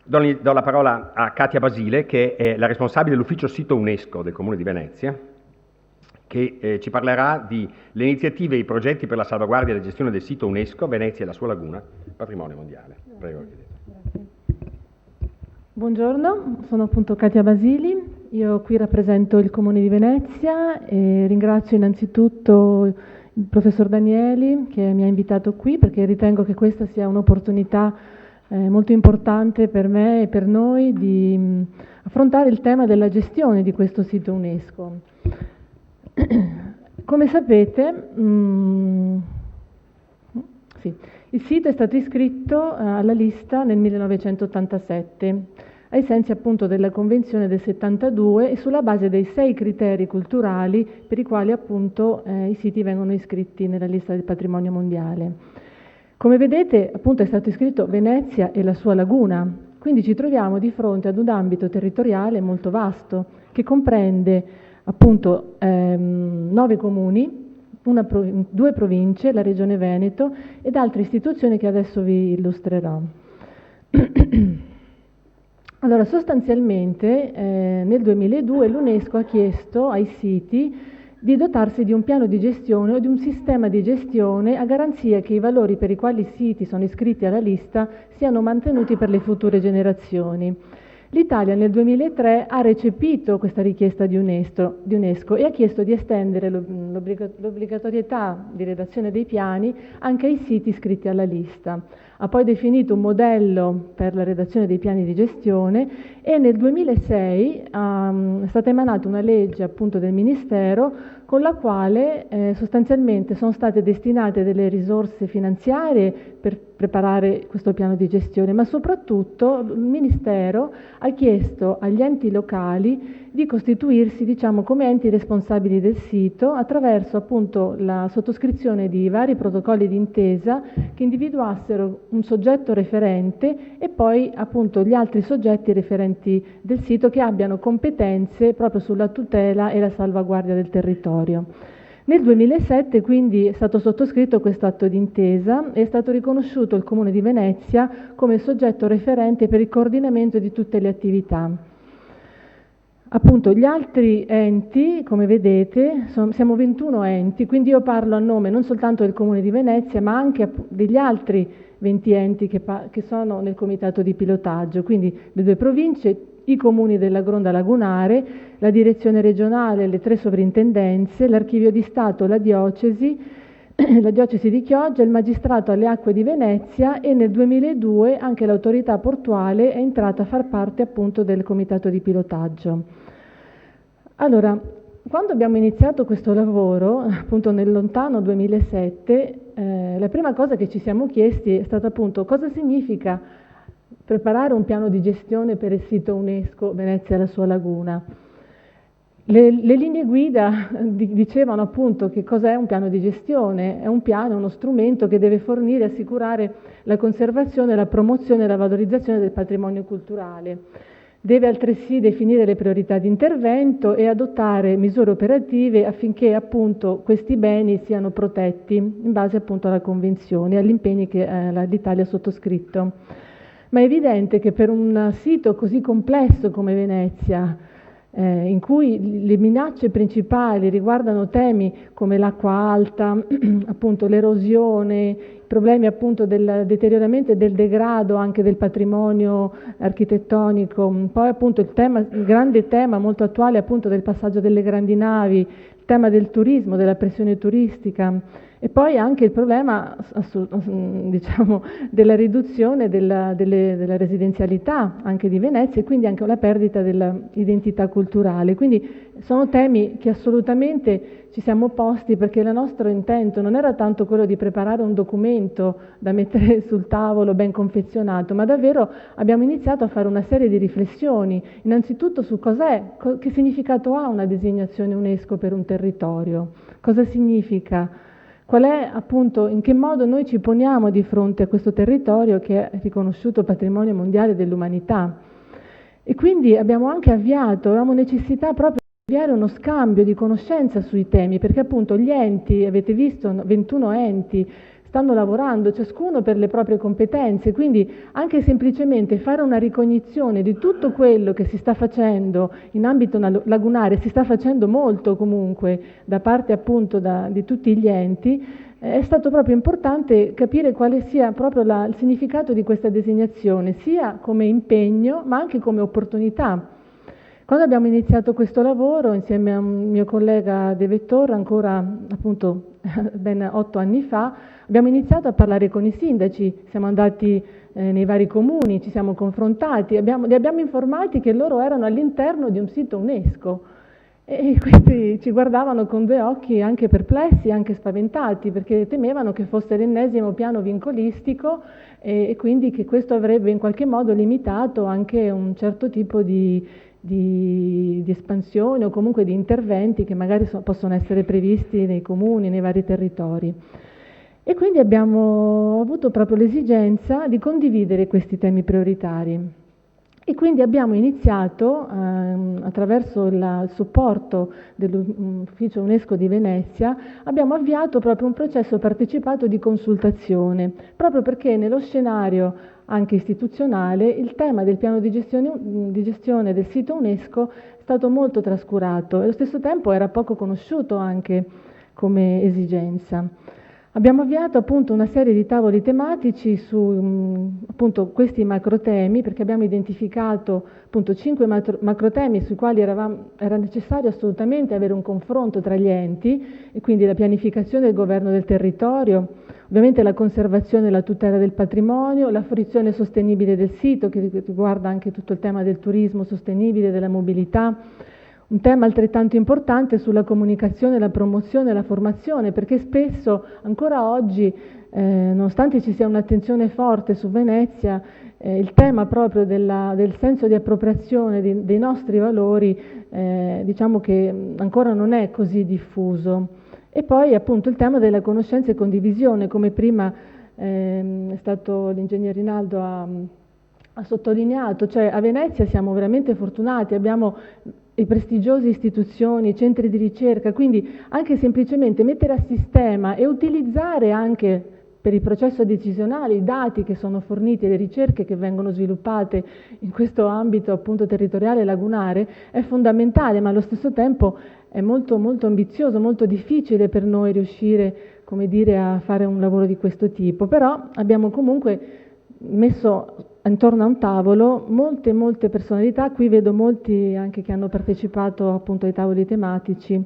Do la parola a Katia Basile, che è la responsabile dell'ufficio sito UNESCO del Comune di Venezia, che ci parlerà delle iniziative e i progetti per la salvaguardia e la gestione del sito UNESCO Venezia e la sua laguna, patrimonio mondiale. Prego. Grazie. Buongiorno, sono appunto Katia Basili, io qui rappresento il Comune di Venezia e ringrazio innanzitutto il professor Danieli che mi ha invitato qui perché ritengo che questa sia un'opportunità molto importante per me e per noi di affrontare il tema della gestione di questo sito UNESCO. Come sapete, il sito è stato iscritto alla lista nel 1987, ai sensi appunto della Convenzione del 72 e sulla base dei 6 criteri culturali per i quali appunto i siti vengono iscritti nella lista del patrimonio mondiale. Come vedete, appunto, è stato iscritto Venezia e la sua laguna, quindi ci troviamo di fronte ad un ambito territoriale molto vasto che comprende appunto 9 comuni, 2 province, la Regione Veneto ed altre istituzioni che adesso vi illustrerò. Allora, sostanzialmente nel 2002 l'UNESCO ha chiesto ai siti di dotarsi di un piano di gestione o di un sistema di gestione a garanzia che i valori per i quali i siti sono iscritti alla lista siano mantenuti per le future generazioni. L'Italia nel 2003 ha recepito questa richiesta di UNESCO e ha chiesto di estendere l'obbligatorietà di redazione dei piani anche ai siti iscritti alla lista. Ha poi definito un modello per la redazione dei piani di gestione e nel 2006 è stata emanata una legge appunto del Ministero con la quale sostanzialmente sono state destinate delle risorse finanziarie per preparare questo piano di gestione, ma soprattutto il Ministero ha chiesto agli enti locali di costituirsi, diciamo, come enti responsabili del sito attraverso appunto la sottoscrizione di vari protocolli d'intesa che individuassero un soggetto referente e poi appunto gli altri soggetti referenti del sito che abbiano competenze proprio sulla tutela e la salvaguardia del territorio. Nel 2007 quindi è stato sottoscritto questo atto d'intesa e è stato riconosciuto il Comune di Venezia come soggetto referente per il coordinamento di tutte le attività. Appunto gli altri enti, come vedete, siamo 21 enti, quindi io parlo a nome non soltanto del Comune di Venezia ma anche degli altri 20 enti che sono nel comitato di pilotaggio, quindi le 2 province, i comuni della Gronda lagunare, la direzione regionale, le 3 sovrintendenze, l'archivio di Stato, la diocesi di Chioggia, il magistrato alle acque di Venezia e nel 2002 anche l'autorità portuale è entrata a far parte appunto del comitato di pilotaggio. Allora, quando abbiamo iniziato questo lavoro, appunto nel lontano 2007, la prima cosa che ci siamo chiesti è stata appunto cosa significa preparare un piano di gestione per il sito UNESCO Venezia e la sua laguna. Le linee guida dicevano appunto che cos'è un piano di gestione. È un piano, uno strumento che deve fornire e assicurare la conservazione, la promozione e la valorizzazione del patrimonio culturale. Deve altresì definire le priorità di intervento e adottare misure operative affinché appunto questi beni siano protetti in base appunto alla Convenzione e agli impegni che l'Italia ha sottoscritto. Ma è evidente che per un sito così complesso come Venezia, in cui le minacce principali riguardano temi come l'acqua alta, appunto l'erosione, i problemi appunto del deterioramento e del degrado anche del patrimonio architettonico, poi appunto il grande tema molto attuale appunto del passaggio delle grandi navi, il tema del turismo, della pressione turistica e poi anche il problema diciamo, della riduzione della residenzialità anche di Venezia e quindi anche la perdita dell'identità culturale. Quindi sono temi che assolutamente ci siamo posti perché il nostro intento non era tanto quello di preparare un documento da mettere sul tavolo ben confezionato, ma davvero abbiamo iniziato a fare una serie di riflessioni, innanzitutto su che significato ha una designazione UNESCO per un territorio, cosa significa, qual è appunto, in che modo noi ci poniamo di fronte a questo territorio che è riconosciuto patrimonio mondiale dell'umanità. E quindi avevamo necessità proprio di avviare uno scambio di conoscenza sui temi, perché appunto gli enti, avete visto, 21 enti, stanno lavorando, ciascuno per le proprie competenze, quindi anche semplicemente fare una ricognizione di tutto quello che si sta facendo in ambito lagunare, si sta facendo molto comunque da parte appunto di tutti gli enti, è stato proprio importante capire quale sia proprio il significato di questa designazione, sia come impegno ma anche come opportunità. Quando abbiamo iniziato questo lavoro, insieme a un mio collega De Vettor, ancora appunto ben 8 anni fa, abbiamo iniziato a parlare con i sindaci, siamo andati nei vari comuni, ci siamo confrontati, li abbiamo informati che loro erano all'interno di un sito UNESCO e questi ci guardavano con due occhi anche perplessi, anche spaventati, perché temevano che fosse l'ennesimo piano vincolistico e quindi che questo avrebbe in qualche modo limitato anche un certo tipo di espansione o comunque di interventi che magari possono essere previsti nei comuni, nei vari territori. E quindi abbiamo avuto proprio l'esigenza di condividere questi temi prioritari. E quindi abbiamo iniziato, attraverso il supporto dell'Ufficio UNESCO di Venezia, abbiamo avviato proprio un processo partecipato di consultazione, proprio perché nello scenario anche istituzionale il tema del piano di gestione del sito UNESCO è stato molto trascurato e allo stesso tempo era poco conosciuto anche come esigenza. Abbiamo avviato appunto una serie di tavoli tematici su appunto questi macrotemi, perché abbiamo identificato appunto 5 macrotemi sui quali era necessario assolutamente avere un confronto tra gli enti, e quindi la pianificazione del governo del territorio, ovviamente la conservazione e la tutela del patrimonio, la fruizione sostenibile del sito, che riguarda anche tutto il tema del turismo sostenibile, della mobilità. Un tema altrettanto importante sulla comunicazione, la promozione e la formazione, perché spesso ancora oggi, nonostante ci sia un'attenzione forte su Venezia, il tema proprio del senso di appropriazione dei nostri valori, diciamo che ancora non è così diffuso. E poi appunto il tema della conoscenza e condivisione, come prima è stato l'ingegner Rinaldo ha sottolineato, cioè a Venezia siamo veramente fortunati, abbiamo i prestigiose istituzioni, centri di ricerca, quindi anche semplicemente mettere a sistema e utilizzare anche per il processo decisionale i dati che sono forniti e le ricerche che vengono sviluppate in questo ambito appunto territoriale e lagunare è fondamentale, ma allo stesso tempo è molto, molto ambizioso, molto difficile per noi riuscire, come dire, a fare un lavoro di questo tipo, però abbiamo comunque messo intorno a un tavolo molte personalità, qui vedo molti anche che hanno partecipato appunto ai tavoli tematici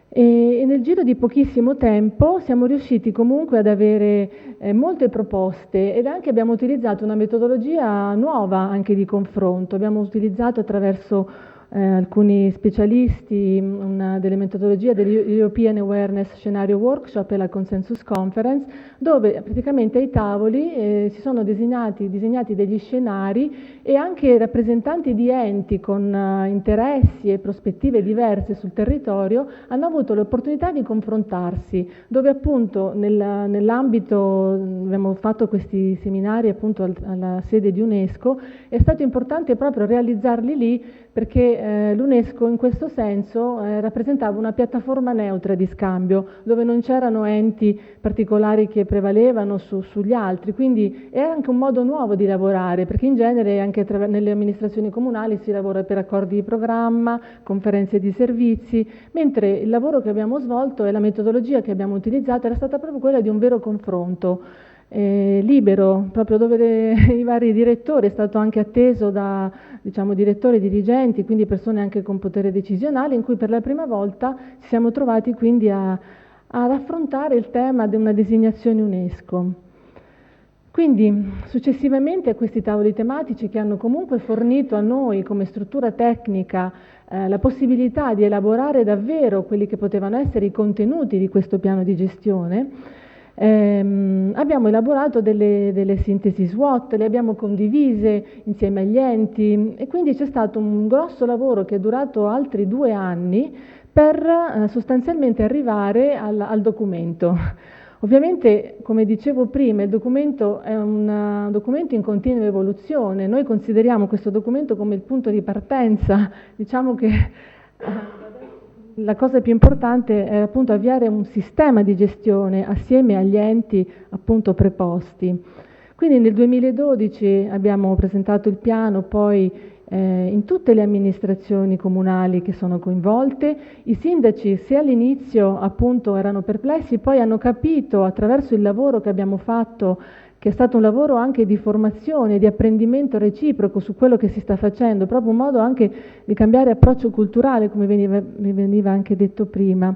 e nel giro di pochissimo tempo siamo riusciti comunque ad avere molte proposte ed anche abbiamo utilizzato una metodologia nuova anche di confronto, abbiamo utilizzato attraverso alcuni specialisti delle metodologie dell'European Awareness Scenario Workshop e la Consensus Conference, dove praticamente ai tavoli si sono disegnati degli scenari e anche rappresentanti di enti con interessi e prospettive diverse sul territorio hanno avuto l'opportunità di confrontarsi, dove appunto nell'ambito, abbiamo fatto questi seminari appunto alla sede di UNESCO, è stato importante proprio realizzarli lì perché l'UNESCO in questo senso rappresentava una piattaforma neutra di scambio, dove non c'erano enti particolari che prevalevano sugli altri, quindi era anche un modo nuovo di lavorare, perché in genere anche nelle amministrazioni comunali si lavora per accordi di programma, conferenze di servizi, mentre il lavoro che abbiamo svolto e la metodologia che abbiamo utilizzato era stata proprio quella di un vero confronto. Libero, proprio dove i vari direttori, è stato anche atteso da direttori, dirigenti, quindi persone anche con potere decisionale, in cui per la prima volta ci siamo trovati quindi ad affrontare il tema di una designazione UNESCO. Quindi successivamente a questi tavoli tematici che hanno comunque fornito a noi come struttura tecnica la possibilità di elaborare davvero quelli che potevano essere i contenuti di questo piano di gestione, abbiamo elaborato delle sintesi SWOT, le abbiamo condivise insieme agli enti e quindi c'è stato un grosso lavoro che è durato altri 2 anni per sostanzialmente arrivare al documento. Ovviamente, come dicevo prima, il documento è un documento in continua evoluzione, noi consideriamo questo documento come il punto di partenza, diciamo che la cosa più importante è appunto avviare un sistema di gestione assieme agli enti appunto preposti. Quindi nel 2012 abbiamo presentato il piano, poi in tutte le amministrazioni comunali che sono coinvolte. I sindaci, se all'inizio appunto erano perplessi, poi hanno capito attraverso il lavoro che abbiamo fatto, che è stato un lavoro anche di formazione, di apprendimento reciproco su quello che si sta facendo, proprio un modo anche di cambiare approccio culturale, come veniva anche detto prima.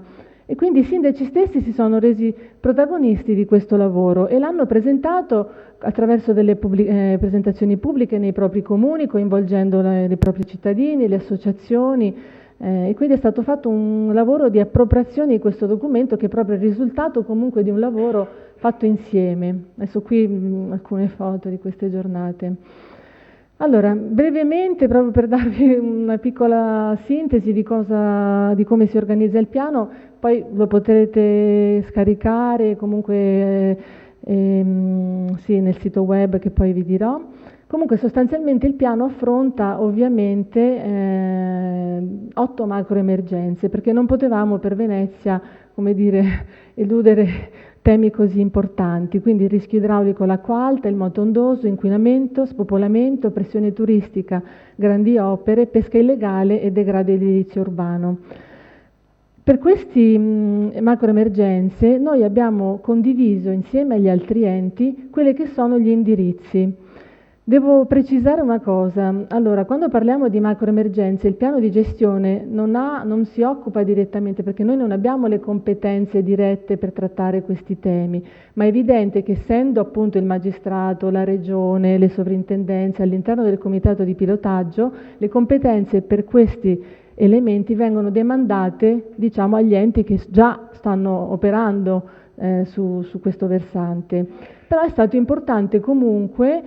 E quindi i sindaci stessi si sono resi protagonisti di questo lavoro e l'hanno presentato attraverso delle presentazioni pubbliche nei propri comuni, coinvolgendo i propri cittadini, le associazioni, e quindi è stato fatto un lavoro di appropriazione di questo documento che è proprio il risultato comunque di un lavoro fatto insieme. Adesso qui alcune foto di queste giornate. Allora, brevemente, proprio per darvi una piccola sintesi di come si organizza il piano, poi lo potrete scaricare comunque sì, nel sito web che poi vi dirò. Comunque sostanzialmente il piano affronta ovviamente 8 macro emergenze, perché non potevamo per Venezia, come dire, eludere temi così importanti, quindi il rischio idraulico, l'acqua alta, il moto ondoso, inquinamento, spopolamento, pressione turistica, grandi opere, pesca illegale e degrado edilizio urbano. Per queste macro emergenze noi abbiamo condiviso insieme agli altri enti quelli che sono gli indirizzi. Devo precisare una cosa, allora quando parliamo di macro emergenze il piano di gestione non si occupa direttamente, perché noi non abbiamo le competenze dirette per trattare questi temi, ma è evidente che essendo appunto il magistrato, la regione, le sovrintendenze all'interno del comitato di pilotaggio, le competenze per questi elementi vengono demandate diciamo agli enti che già stanno operando su questo versante. Però è stato importante comunque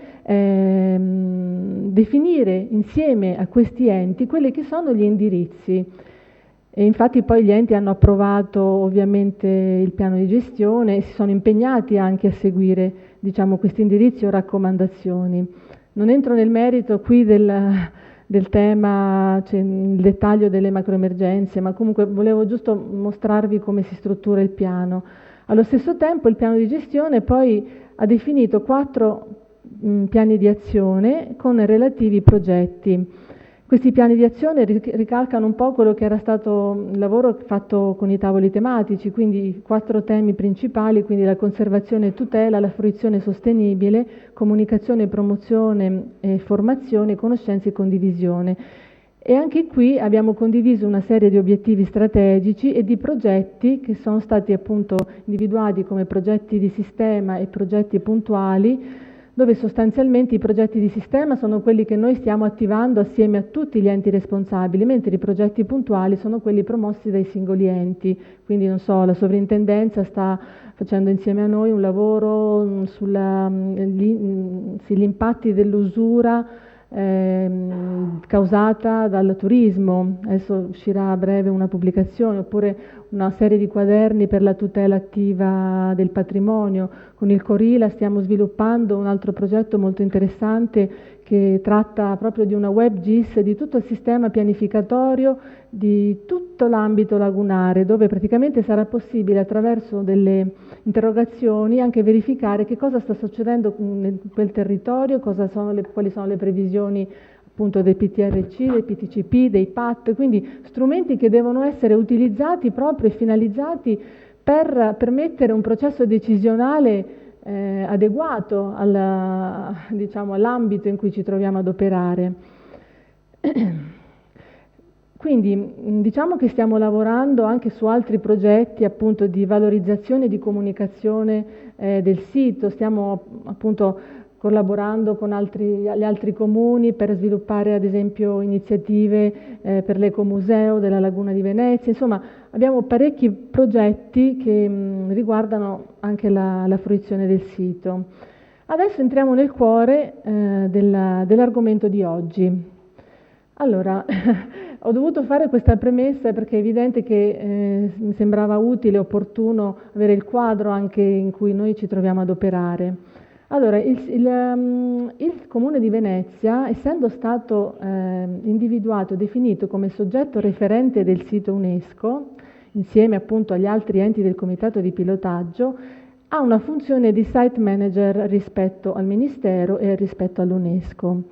definire insieme a questi enti quelli che sono gli indirizzi. E infatti poi gli enti hanno approvato ovviamente il piano di gestione e si sono impegnati anche a seguire diciamo, questi indirizzi o raccomandazioni. Non entro nel merito qui del tema, cioè il dettaglio delle macroemergenze, ma comunque volevo giusto mostrarvi come si struttura il piano. Allo stesso tempo il piano di gestione poi ha definito 4 piani di azione con relativi progetti. Questi piani di azione ricalcano un po' quello che era stato il lavoro fatto con i tavoli tematici, quindi i 4 temi principali, quindi la conservazione e tutela, la fruizione sostenibile, comunicazione e promozione e formazione, conoscenza e condivisione. E anche qui abbiamo condiviso una serie di obiettivi strategici e di progetti che sono stati appunto individuati come progetti di sistema e progetti puntuali, dove sostanzialmente i progetti di sistema sono quelli che noi stiamo attivando assieme a tutti gli enti responsabili, mentre i progetti puntuali sono quelli promossi dai singoli enti. Quindi non so, la sovrintendenza sta facendo insieme a noi un lavoro sugli impatti dell'usura causata dal turismo. Adesso uscirà a breve una pubblicazione, oppure una serie di quaderni per la tutela attiva del patrimonio. Con il Corila stiamo sviluppando un altro progetto molto interessante che tratta proprio di una web GIS di tutto il sistema pianificatorio di tutto l'ambito lagunare, dove praticamente sarà possibile attraverso delle interrogazioni anche verificare che cosa sta succedendo in quel territorio, quali sono le previsioni appunto dei PTRC, dei PTCP, dei PAT, quindi strumenti che devono essere utilizzati proprio e finalizzati per permettere un processo decisionale adeguato diciamo, all'ambito in cui ci troviamo ad operare. Quindi diciamo che stiamo lavorando anche su altri progetti appunto di valorizzazione e di comunicazione del sito, stiamo appunto collaborando con gli altri comuni per sviluppare ad esempio iniziative per l'ecomuseo della Laguna di Venezia, insomma abbiamo parecchi progetti che riguardano anche la fruizione del sito. Adesso entriamo nel cuore dell'argomento di oggi. Allora, ho dovuto fare questa premessa perché è evidente che mi sembrava utile e opportuno avere il quadro anche in cui noi ci troviamo ad operare. Allora, il Comune di Venezia, essendo stato individuato, definito come soggetto referente del sito UNESCO, insieme appunto agli altri enti del comitato di pilotaggio, ha una funzione di site manager rispetto al Ministero e rispetto all'UNESCO.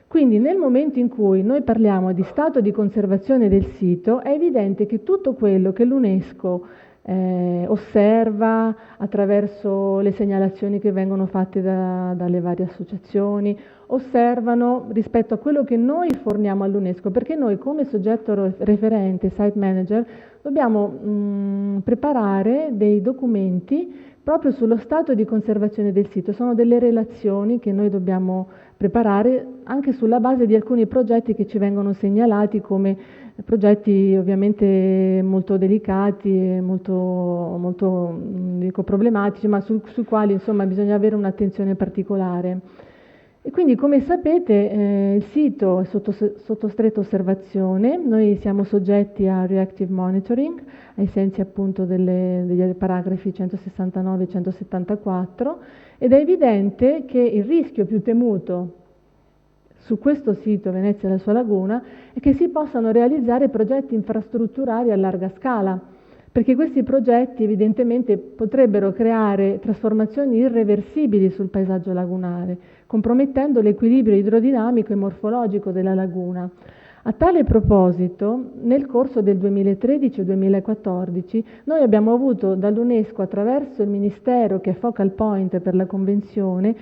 Quindi nel momento in cui noi parliamo di stato di conservazione del sito, è evidente che tutto quello che l'UNESCO osserva attraverso le segnalazioni che vengono fatte dalle varie associazioni, osservano rispetto a quello che noi forniamo all'UNESCO, perché noi come soggetto referente, site manager, dobbiamo preparare dei documenti proprio sullo stato di conservazione del sito. Sono delle relazioni che noi dobbiamo preparare anche sulla base di alcuni progetti che ci vengono segnalati come progetti ovviamente molto delicati e molto dico, problematici, ma sui quali insomma bisogna avere un'attenzione particolare. E quindi come sapete il sito è sotto stretta osservazione, noi siamo soggetti a reactive monitoring ai sensi appunto degli paragrafi 169 e 174 ed è evidente che il rischio più temuto su questo sito Venezia e la sua laguna è che si possano realizzare progetti infrastrutturali a larga scala, perché questi progetti evidentemente potrebbero creare trasformazioni irreversibili sul paesaggio lagunare, compromettendo l'equilibrio idrodinamico e morfologico della laguna. A tale proposito, nel corso del 2013 e 2014, noi abbiamo avuto dall'UNESCO, attraverso il Ministero che è focal point per la Convenzione,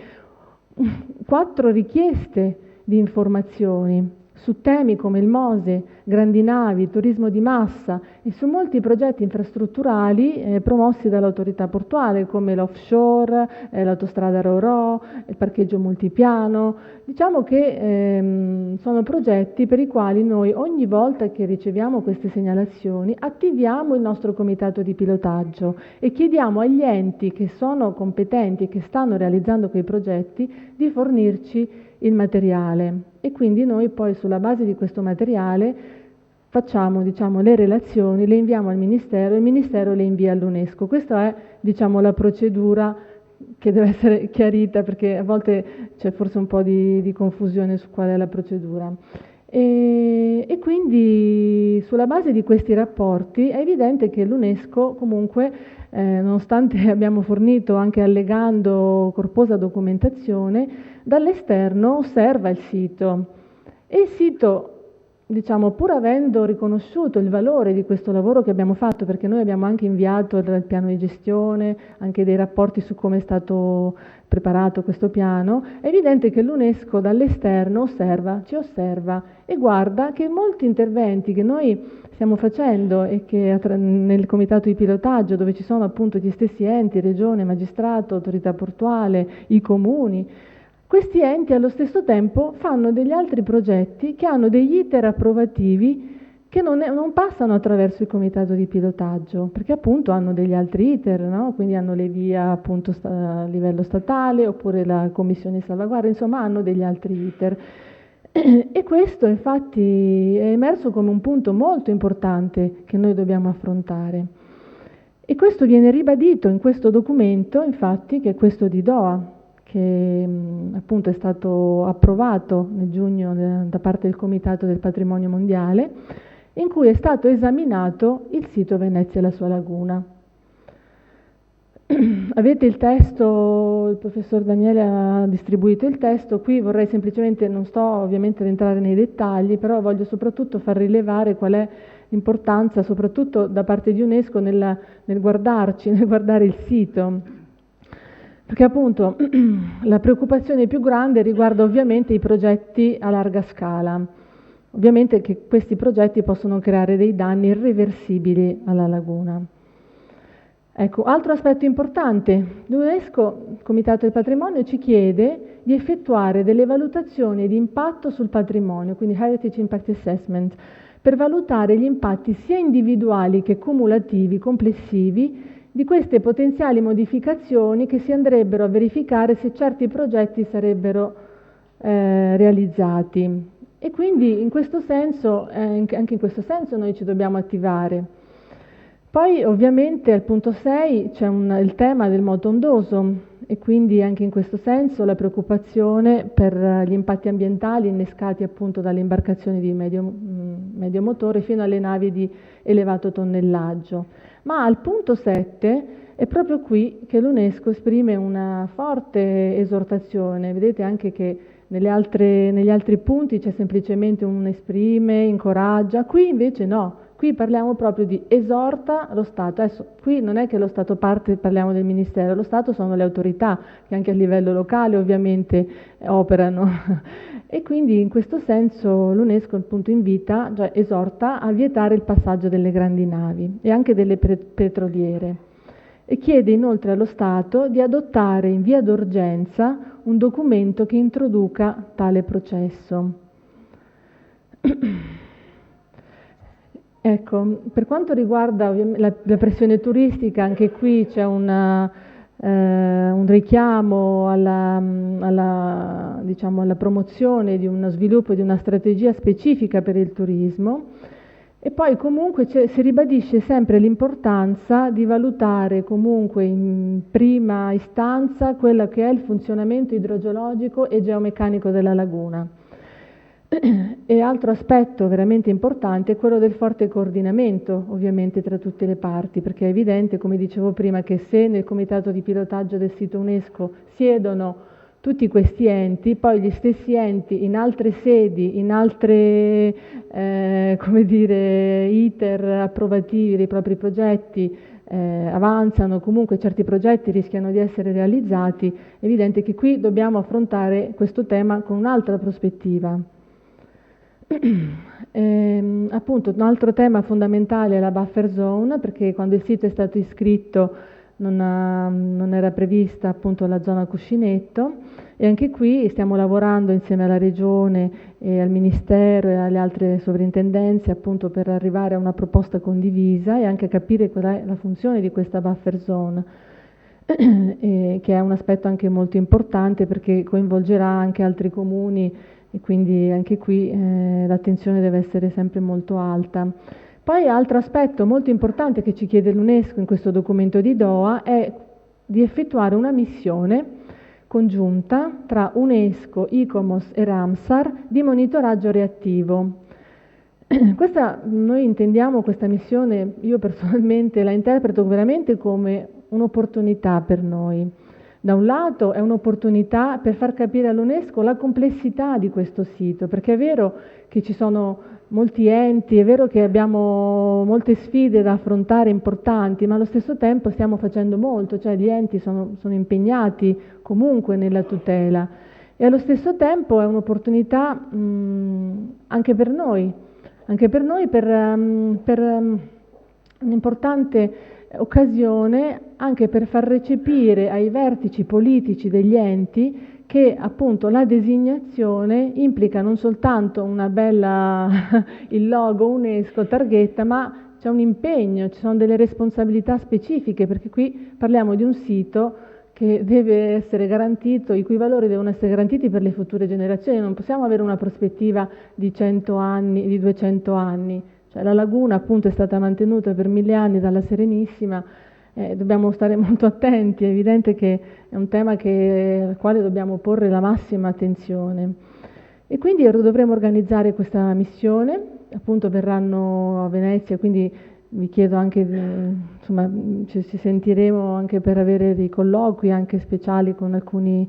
4 richieste di informazioni su temi come il MOSE, grandi navi, turismo di massa e su molti progetti infrastrutturali promossi dall'autorità portuale come l'offshore, l'autostrada Ro-Ro, il parcheggio multipiano. Diciamo che sono progetti per i quali noi ogni volta che riceviamo queste segnalazioni attiviamo il nostro comitato di pilotaggio e chiediamo agli enti che sono competenti e che stanno realizzando quei progetti di fornirci il materiale e quindi noi poi sulla base di questo materiale facciamo le relazioni, le inviamo al Ministero e il Ministero le invia all'UNESCO. Questa è la procedura che deve essere chiarita perché a volte c'è forse un po' di confusione su qual è la procedura. E quindi sulla base di questi rapporti è evidente che l'UNESCO comunque nonostante abbiamo fornito anche allegando corposa documentazione, dall'esterno osserva il sito e il sito, pur avendo riconosciuto il valore di questo lavoro che abbiamo fatto, perché noi abbiamo anche inviato il piano di gestione, anche dei rapporti su come è stato preparato questo piano, è evidente che l'UNESCO dall'esterno ci osserva e guarda che molti interventi che noi stiamo facendo e che nel comitato di pilotaggio dove ci sono appunto gli stessi enti, regione, magistrato, autorità portuale, i comuni, questi enti allo stesso tempo fanno degli altri progetti che hanno degli iter approvativi che non passano attraverso il comitato di pilotaggio, perché appunto hanno degli altri iter, no? Quindi hanno le VIA appunto a livello statale oppure la commissione di salvaguardia, insomma hanno degli altri iter. E questo infatti è emerso come un punto molto importante che noi dobbiamo affrontare. E questo viene ribadito in questo documento, infatti, che è questo di Doha, che appunto è stato approvato nel giugno da parte del Comitato del Patrimonio Mondiale, in cui è stato esaminato il sito Venezia e la sua laguna. Avete il testo, il professor Daniele ha distribuito il testo, qui vorrei semplicemente, non sto ovviamente ad entrare nei dettagli, però voglio soprattutto far rilevare qual è l'importanza, soprattutto da parte di UNESCO, nel guardarci, nel guardare il sito. Perché appunto la preoccupazione più grande riguarda ovviamente i progetti a larga scala. Ovviamente che questi progetti possono creare dei danni irreversibili alla laguna. Ecco, altro aspetto importante, l'UNESCO, il Comitato del Patrimonio, ci chiede di effettuare delle valutazioni di impatto sul patrimonio, quindi Heritage Impact Assessment, per valutare gli impatti sia individuali che cumulativi, complessivi, di queste potenziali modificazioni che si andrebbero a verificare se certi progetti sarebbero realizzati. E quindi in questo senso, anche in questo senso noi ci dobbiamo attivare. Poi ovviamente al punto 6 c'è il tema del moto ondoso e quindi anche in questo senso la preoccupazione per gli impatti ambientali innescati appunto dalle imbarcazioni di medio motore fino alle navi di elevato tonnellaggio. Ma al punto 7 è proprio qui che l'UNESCO esprime una forte esortazione. Vedete anche che negli altri punti c'è semplicemente un esprime, incoraggia, qui invece no. Qui parliamo proprio di esorta lo Stato. Adesso qui non è che lo Stato parte, parliamo del Ministero, lo Stato sono le autorità che anche a livello locale ovviamente operano e quindi in questo senso l'UNESCO appunto invita, cioè esorta a vietare il passaggio delle grandi navi e anche delle petroliere e chiede inoltre allo Stato di adottare in via d'urgenza un documento che introduca tale processo. Ecco, per quanto riguarda la pressione turistica, anche qui c'è un richiamo diciamo, alla promozione di uno sviluppo di una strategia specifica per il turismo e poi comunque si ribadisce sempre l'importanza di valutare comunque in prima istanza quello che è il funzionamento idrogeologico e geomeccanico della laguna. E altro aspetto veramente importante è quello del forte coordinamento ovviamente tra tutte le parti, perché è evidente, come dicevo prima, che se nel comitato di pilotaggio del sito UNESCO siedono tutti questi enti, poi gli stessi enti in altre sedi, in altre come dire, iter approvativi dei propri progetti avanzano, comunque certi progetti rischiano di essere realizzati, è evidente che qui dobbiamo affrontare questo tema con un'altra prospettiva. Appunto un altro tema fondamentale è la buffer zone, perché quando il sito è stato iscritto non era prevista appunto la zona cuscinetto e anche qui stiamo lavorando insieme alla Regione e al Ministero e alle altre sovrintendenze appunto per arrivare a una proposta condivisa e anche capire qual è la funzione di questa buffer zone che è un aspetto anche molto importante perché coinvolgerà anche altri comuni e quindi anche qui l'attenzione deve essere sempre molto alta. Poi altro aspetto molto importante che ci chiede l'UNESCO in questo documento di Doha è di effettuare una missione congiunta tra UNESCO, ICOMOS e Ramsar di monitoraggio reattivo. Noi intendiamo questa missione, io personalmente la interpreto veramente come un'opportunità per noi. Da un lato è un'opportunità per far capire all'UNESCO la complessità di questo sito, perché è vero che ci sono molti enti, è vero che abbiamo molte sfide da affrontare importanti, ma allo stesso tempo stiamo facendo molto, cioè gli enti sono impegnati comunque nella tutela e allo stesso tempo è un'opportunità anche per noi per un'importante occasione anche per far recepire ai vertici politici degli enti che appunto la designazione implica non soltanto una bella il logo UNESCO, targhetta, ma c'è un impegno, ci sono delle responsabilità specifiche, perché qui parliamo di un sito che deve essere garantito, i cui valori devono essere garantiti per le future generazioni, non possiamo avere una prospettiva di 100 anni, di 200 anni. Cioè, la laguna appunto è stata mantenuta per 1000 anni dalla Serenissima, dobbiamo stare molto attenti, è evidente che è un tema al quale dobbiamo porre la massima attenzione. E quindi dovremo organizzare questa missione, appunto verranno a Venezia, quindi vi chiedo anche, insomma, ci sentiremo anche per avere dei colloqui anche speciali con alcuni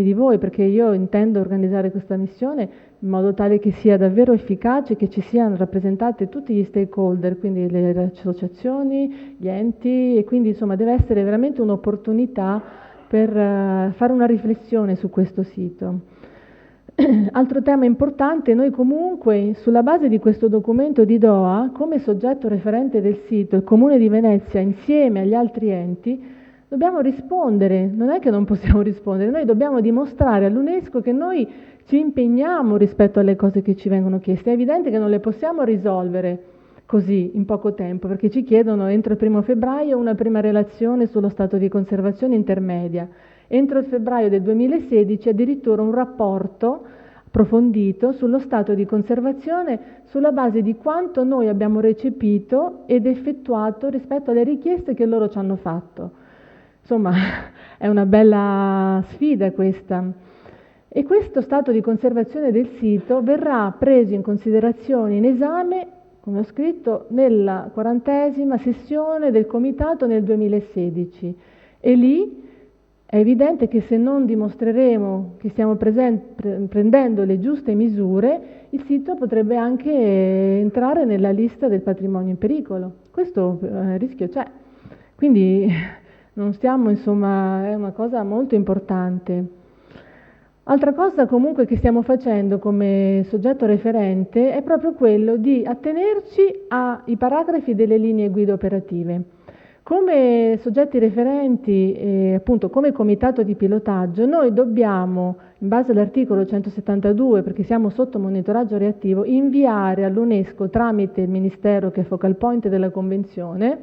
di voi, perché io intendo organizzare questa missione in modo tale che sia davvero efficace, che ci siano rappresentate tutti gli stakeholder, quindi le associazioni, gli enti, e quindi insomma deve essere veramente un'opportunità per fare una riflessione su questo sito. Altro tema importante, noi comunque sulla base di questo documento di Doha, come soggetto referente del sito, il Comune di Venezia insieme agli altri enti, dobbiamo rispondere, non è che non possiamo rispondere, noi dobbiamo dimostrare all'UNESCO che noi ci impegniamo rispetto alle cose che ci vengono chieste. È evidente che non le possiamo risolvere così in poco tempo, perché ci chiedono entro il 1° febbraio una prima relazione sullo stato di conservazione intermedia. Entro il febbraio del 2016 addirittura un rapporto approfondito sullo stato di conservazione sulla base di quanto noi abbiamo recepito ed effettuato rispetto alle richieste che loro ci hanno fatto. insomma è una bella sfida questa. E questo stato di conservazione del sito verrà preso in considerazione in esame, come ho scritto, nella 40ª sessione del Comitato nel 2016, e lì è evidente che se non dimostreremo che stiamo prendendo le giuste misure, il sito potrebbe anche entrare nella lista del patrimonio in pericolo. Questo rischio c'è. Quindi non stiamo, insomma, è una cosa molto importante. Altra cosa comunque che stiamo facendo come soggetto referente è proprio quello di attenerci ai paragrafi delle linee guida operative. Come soggetti referenti, appunto come comitato di pilotaggio, noi dobbiamo, in base all'articolo 172, perché siamo sotto monitoraggio reattivo, inviare all'UNESCO tramite il Ministero che è focal point della Convenzione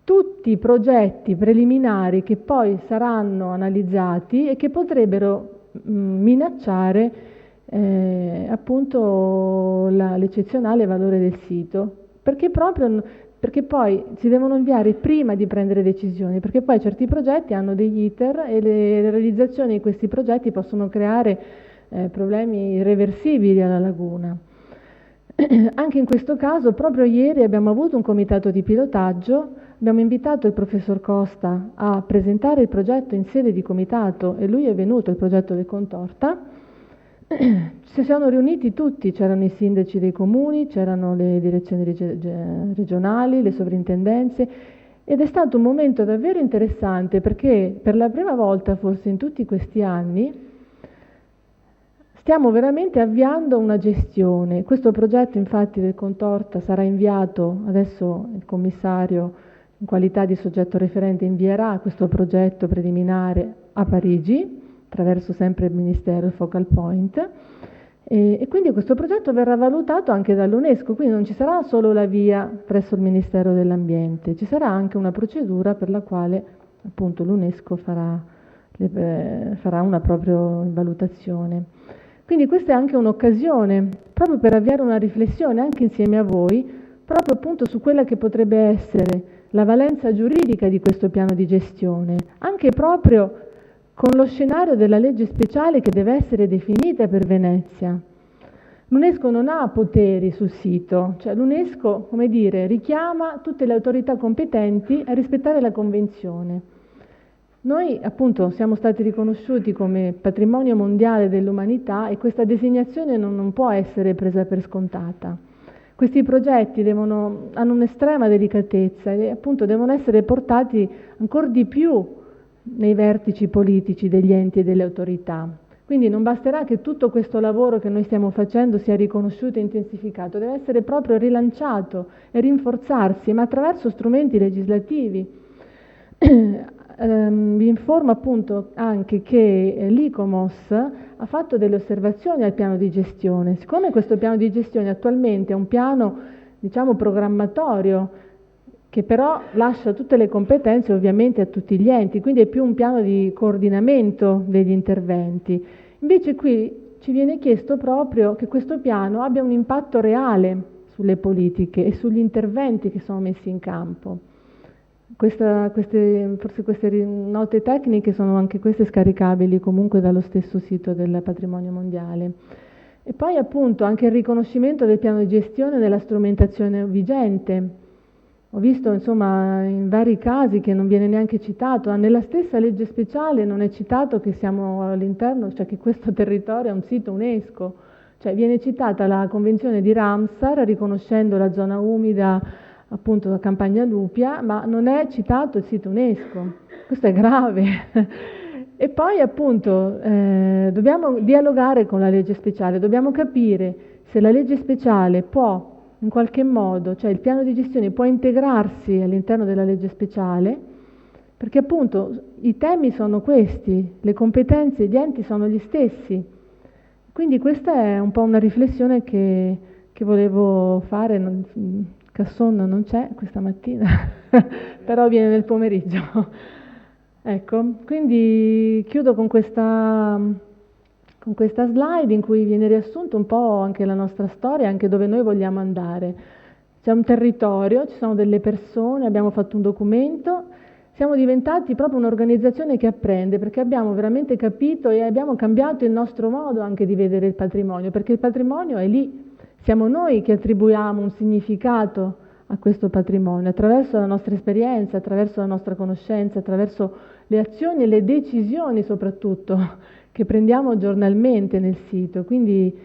tutti i progetti preliminari che poi saranno analizzati e che potrebbero minacciare appunto l'eccezionale valore del sito, perché poi si devono inviare prima di prendere decisioni, perché poi certi progetti hanno degli iter e le realizzazioni di questi progetti possono creare problemi irreversibili alla laguna. Anche in questo caso, proprio ieri abbiamo avuto un comitato di pilotaggio, abbiamo invitato il professor Costa a presentare il progetto in sede di comitato e lui è venuto, il progetto del Contorta. Si sono riuniti tutti, c'erano i sindaci dei comuni, c'erano le direzioni regionali, le sovrintendenze, ed è stato un momento davvero interessante perché per la prima volta forse in tutti questi anni stiamo veramente avviando una gestione. Questo progetto infatti del Contorta sarà inviato, adesso il commissario in qualità di soggetto referente invierà questo progetto preliminare a Parigi, attraverso sempre il Ministero, il focal point, e quindi questo progetto verrà valutato anche dall'UNESCO, quindi non ci sarà solo la via presso il Ministero dell'Ambiente, ci sarà anche una procedura per la quale appunto l'UNESCO farà una propria valutazione. Quindi questa è anche un'occasione proprio per avviare una riflessione anche insieme a voi, proprio appunto su quella che potrebbe essere la valenza giuridica di questo piano di gestione, anche proprio con lo scenario della legge speciale che deve essere definita per Venezia. L'UNESCO non ha poteri sul sito, cioè l'UNESCO, come dire, richiama tutte le autorità competenti a rispettare la Convenzione. Noi appunto siamo stati riconosciuti come patrimonio mondiale dell'umanità e questa designazione non può essere presa per scontata. Questi progetti hanno un'estrema delicatezza e appunto devono essere portati ancora di più nei vertici politici degli enti e delle autorità. Quindi non basterà che tutto questo lavoro che noi stiamo facendo sia riconosciuto e intensificato, deve essere proprio rilanciato e rinforzarsi, ma attraverso strumenti legislativi. Vi informo appunto anche che l'ICOMOS ha fatto delle osservazioni al piano di gestione. Siccome questo piano di gestione attualmente è un piano, diciamo, programmatorio, che però lascia tutte le competenze ovviamente a tutti gli enti, quindi è più un piano di coordinamento degli interventi. Invece qui ci viene chiesto proprio che questo piano abbia un impatto reale sulle politiche e sugli interventi che sono messi in campo. Forse queste note tecniche sono anche queste scaricabili comunque dallo stesso sito del Patrimonio Mondiale. E poi appunto anche il riconoscimento del piano di gestione della strumentazione vigente. Ho visto insomma in vari casi che non viene neanche citato, nella stessa legge speciale non è citato che siamo all'interno, cioè che questo territorio è un sito UNESCO, cioè viene citata la Convenzione di Ramsar riconoscendo la zona umida appunto la Campagna Lupia, ma non è citato il sito UNESCO, questo è grave. E poi appunto dobbiamo dialogare con la legge speciale, dobbiamo capire se la legge speciale può in qualche modo, cioè il piano di gestione può integrarsi all'interno della legge speciale, perché appunto i temi sono questi, le competenze e gli enti sono gli stessi. Quindi questa è un po' una riflessione che volevo fare. Casson non c'è questa mattina, però viene nel pomeriggio. Ecco, quindi chiudo con questa slide in cui viene riassunto un po' anche la nostra storia, anche dove noi vogliamo andare. C'è un territorio, ci sono delle persone, abbiamo fatto un documento, siamo diventati proprio un'organizzazione che apprende, perché abbiamo veramente capito e abbiamo cambiato il nostro modo anche di vedere il patrimonio, perché il patrimonio è lì, siamo noi che attribuiamo un significato a questo patrimonio, attraverso la nostra esperienza, attraverso la nostra conoscenza, attraverso le azioni e le decisioni soprattutto che prendiamo giornalmente nel sito. Quindi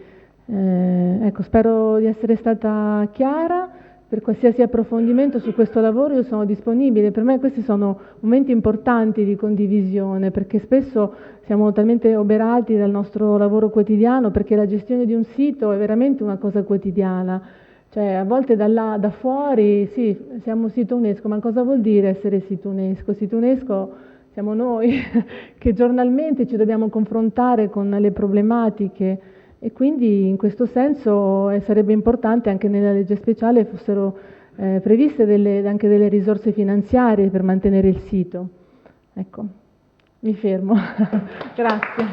ecco, spero di essere stata chiara. Per qualsiasi approfondimento su questo lavoro io sono disponibile. Per me questi sono momenti importanti di condivisione, perché spesso siamo talmente oberati dal nostro lavoro quotidiano, perché la gestione di un sito è veramente una cosa quotidiana. Cioè, a volte da fuori, sì, siamo sito UNESCO, ma cosa vuol dire essere sito UNESCO? Sito UNESCO siamo noi che giornalmente ci dobbiamo confrontare con le problematiche e quindi in questo senso sarebbe importante anche nella legge speciale fossero previste anche delle risorse finanziarie per mantenere il sito. Ecco, mi fermo. Grazie.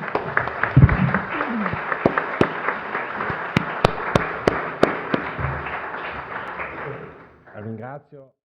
La ringrazio.